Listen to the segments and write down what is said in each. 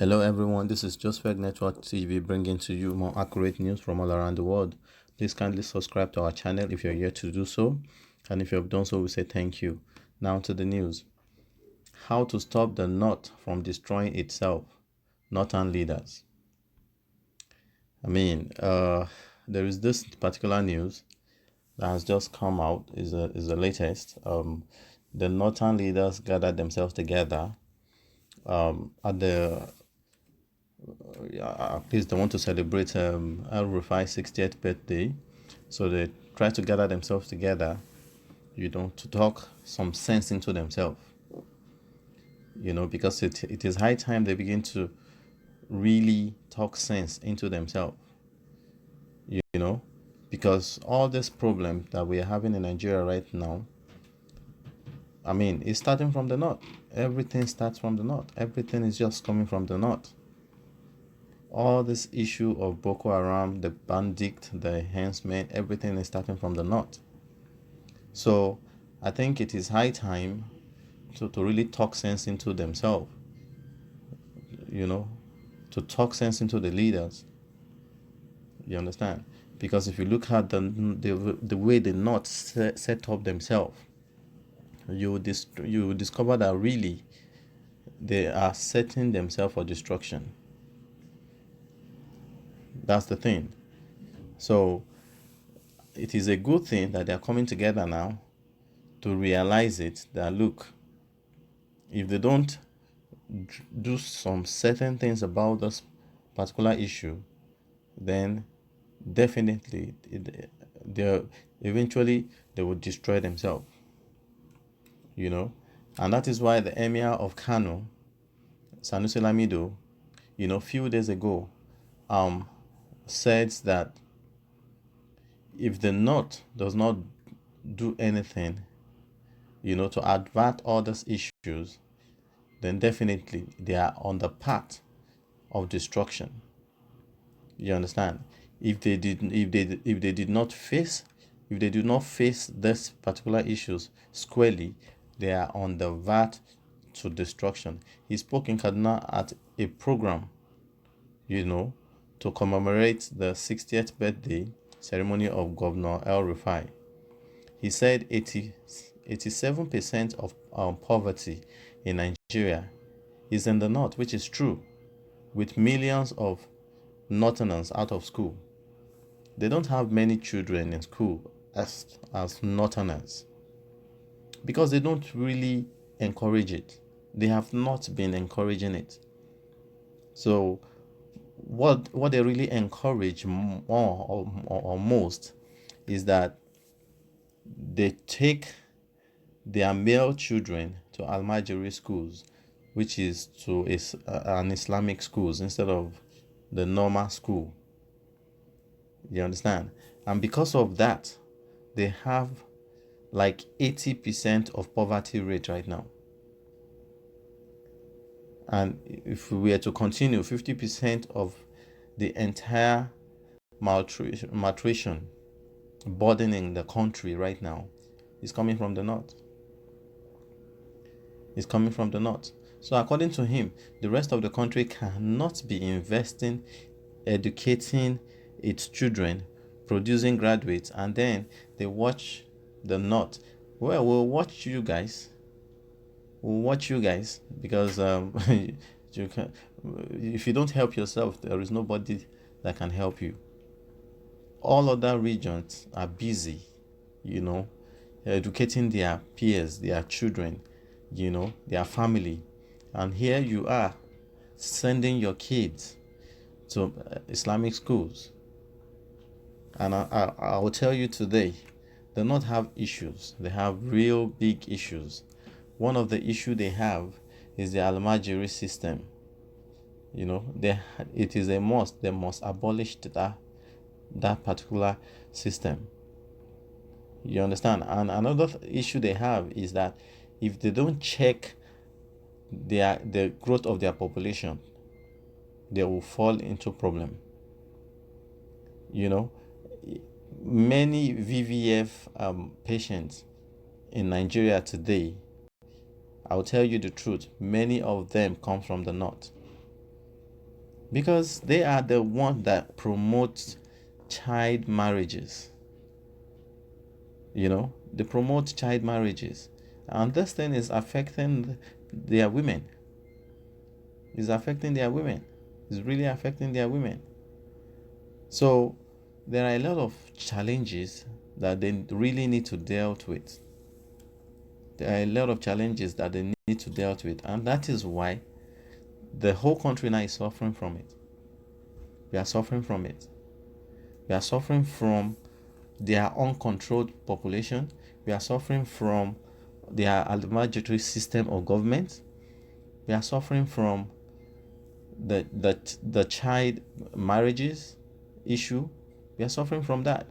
Hello everyone, this is Josfeg Network TV bringing to you more accurate news from all around the world. Please kindly subscribe to our channel if you're yet to do so, and if you have done so, we say thank you. Now to the news. How to stop the knot from destroying itself. Northern leaders. There is this particular news that has just come out, is the latest. The Northern leaders gathered themselves together at the at least they want to celebrate L-Rufai's 60th birthday, so they try to gather themselves together, to talk some sense into themselves, because it is high time they begin to really talk sense into themselves, because all this problem that we are having in Nigeria right now, it's starting from the north. Everything starts from the north. Everything is just coming from the north. All this issue of Boko Haram, the bandit, the henchmen, everything is starting from the north. So I think it is high time to really talk sense into themselves, to talk sense into the leaders. You understand? Because if you look at the way the north set up themselves, you will discover that really they are setting themselves for destruction. That's the thing. So it is a good thing that they are coming together now to realize it, that look, if they don't do some certain things about this particular issue, then definitely eventually they will destroy themselves, and that is why the Emir of Kano, Sanusi Lamido, few days ago said that if the North does not do anything, to avert all these issues, then definitely they are on the path of destruction. You understand? If they do not face this particular issues squarely, they are on the path to destruction. He spoke in Kaduna at a program, to commemorate the 60th birthday ceremony of Governor El-Rufai. He said 87% of poverty in Nigeria is in the north, which is true, with millions of Northerners out of school. They don't have many children in school as Northerners because they don't really encourage it. They have not been encouraging it. So what they really encourage more or most is that they take their male children to Almajiri schools, which is to an Islamic schools instead of the normal school. You understand? And because of that, they have like 80% of poverty rate right now. And if we were to continue, 50% of the entire malnutrition burdening the country right now is coming from the north. It's coming from the north. So according to him, the rest of the country cannot be investing, educating its children, producing graduates, and then they watch the north. Well, we'll watch you guys. Because you can, if you don't help yourself, there is nobody that can help you. All other regions are busy, educating their peers, their children, their family. And here you are sending your kids to Islamic schools. And I will tell you today, they not have issues. They have real big issues. One of the issues they have is the Almajiri system. it is a must. They must abolish that particular system. You understand? And another issue they have is that if they don't check the growth of their population, they will fall into problem. Many VVF patients in Nigeria today, I'll tell you the truth, many of them come from the north, because they are the ones that promote child marriages. They promote child marriages, and this thing is affecting their women. It's affecting their women. It's really affecting their women. So there are a lot of challenges that they really need to deal with. There are a lot of challenges that they need to deal with, and that is why the whole country now is suffering from it. We are suffering from it. We are suffering from their uncontrolled population. We are suffering from their amalgamatory system of government. We are suffering from the child marriages issue. We are suffering from that.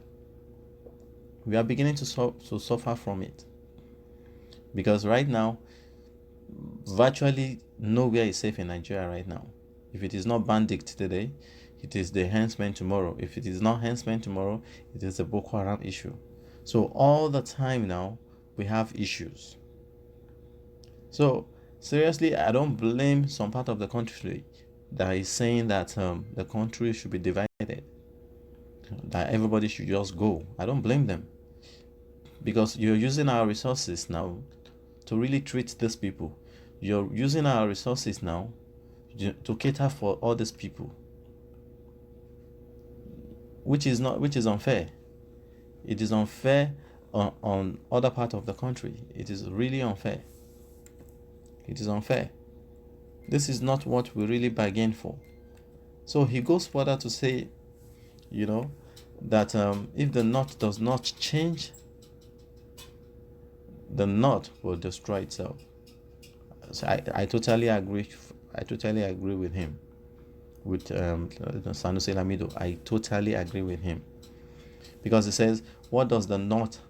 We are beginning to suffer from it, because right now virtually nowhere is safe in Nigeria right now. If it is not bandit today, it is the henchman tomorrow. If it is not henchman tomorrow, it is the Boko Haram issue. So all the time now we have issues. So seriously, I don't blame some part of the country that is saying that the country should be divided, that everybody should just go. I don't blame them, because you're using our resources now to really treat these people. You're using our resources now to cater for all these people, which is unfair. It is unfair on other part of the country. It is really unfair. It is unfair. This is not what we really bargained for. So he goes further to say, that if the North does not change, the North will destroy itself. So I totally agree. I totally agree with him, with Sanusi Lamido. I totally agree with him, because he says, what does the North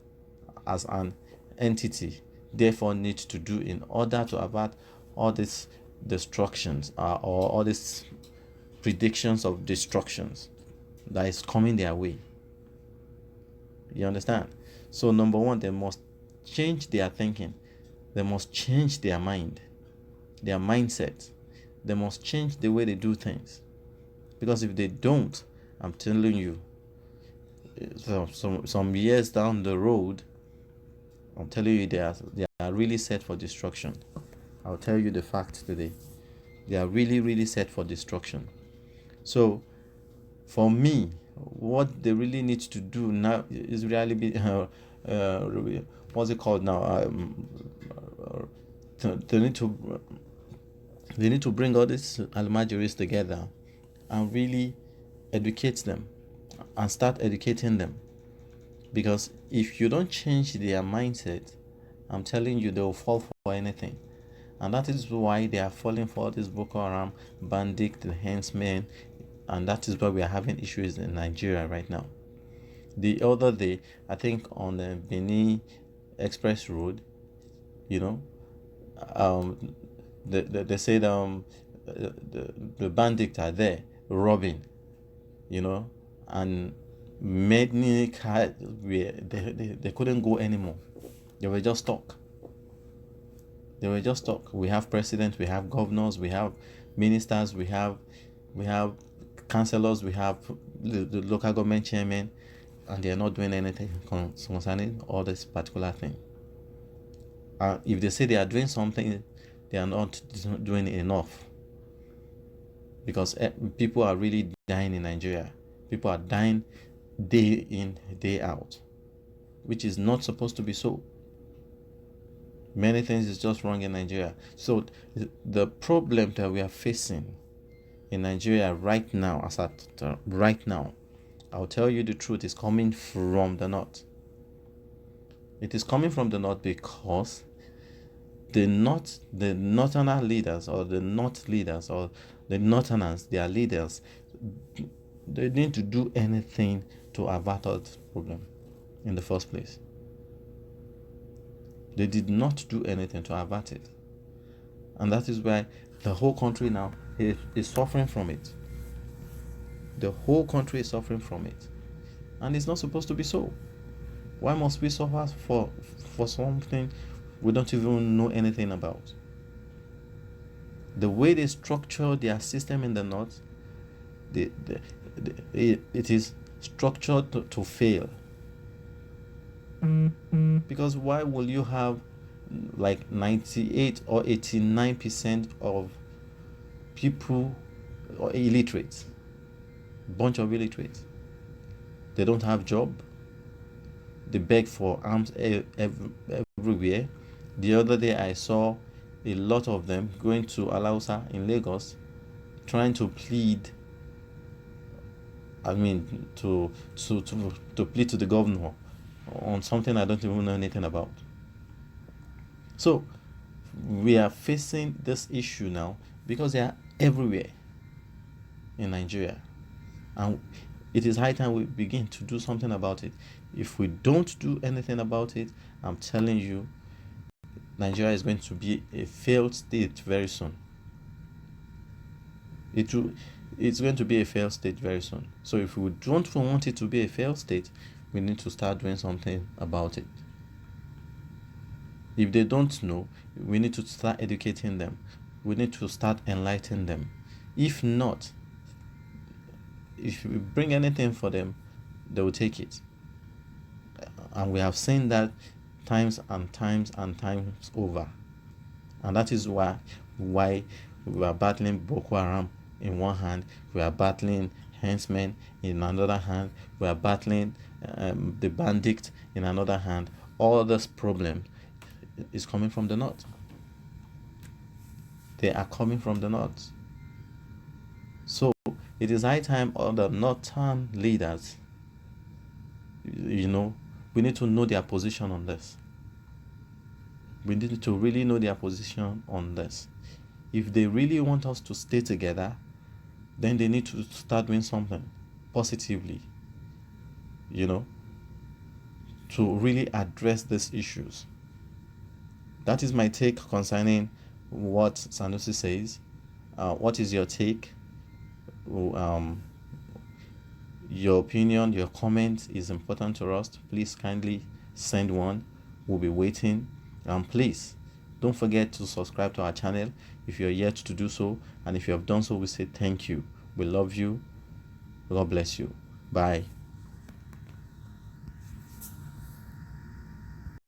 as an entity therefore need to do in order to avert all these destructions, or all these predictions of destructions that is coming their way? You understand? So number one, they must change their thinking. They must change their mind, their mindset. They must change the way they do things, because if they don't, I'm telling you, some years down the road, I'm telling you, they are really set for destruction. I'll tell you the fact today. They are really, really set for destruction. So for me, what they really need to do now is really be what's it called now? They need to bring all these Almajiris together and really educate them and start educating them. Because if you don't change their mindset, I'm telling you, they will fall for anything. And that is why they are falling for this Boko Haram, bandit, the henchmen, and that is why we are having issues in Nigeria right now. The other day, I think on the Benin Express Road, they said the bandits are there robbing, and many cars they couldn't go anymore. They were just stuck. We have presidents, we have governors, we have ministers, we have councillors, we have the local government chairman, and they are not doing anything concerning all this particular thing. If they say they are doing something, they are not doing enough, because people are really dying in Nigeria. People are dying day in, day out, which is not supposed to be so. Many things is just wrong in Nigeria. So the problem that we are facing in Nigeria right now, right now, I'll tell you the truth, is coming from the north. It is coming from the north because the northerner leaders or the north leaders or the northerners, their leaders, they didn't to do anything to avert that problem in the first place. They did not do anything to avert it. And that is why the whole country now is suffering from it. The whole country is suffering from it. And it's not supposed to be so. Why must we suffer for something we don't even know anything about? The way they structure their system in the north, it is structured to fail. Because why will you have like 98 or 89% of people or illiterate, bunch of illiterates? They don't have job. They beg for alms everywhere. The other day I saw a lot of them going to Alausa in Lagos, trying to plead. To plead to the governor on something I don't even know anything about. So we are facing this issue now because they are everywhere in Nigeria, and it is high time we begin to do something about it. If we don't do anything about it, I'm telling you, Nigeria is going to be a failed state very soon. It's going to be a failed state very soon. So if we don't want it to be a failed state, we need to start doing something about it. If they don't know, we need to start educating them. We need to start enlightening them. If not, if we bring anything for them, they will take it. And we have seen that times and times and times over. And that is why we are battling Boko Haram in one hand, we are battling henchmen in another hand, we are battling the bandits in another hand. All this problem is coming from the north. They are coming from the north. So it is high time all the northern leaders, we need to know their position on this. We need to really know their position on this. If they really want us to stay together, then they need to start doing something positively, to really address these issues. That is my take concerning what Sanusi says. What is your take? Your opinion, your comment is important to us. Please kindly send one. We'll be waiting. And please don't forget to subscribe to our channel if you're yet to do so. And if you have done so, we say thank you. We love you. God bless you. Bye.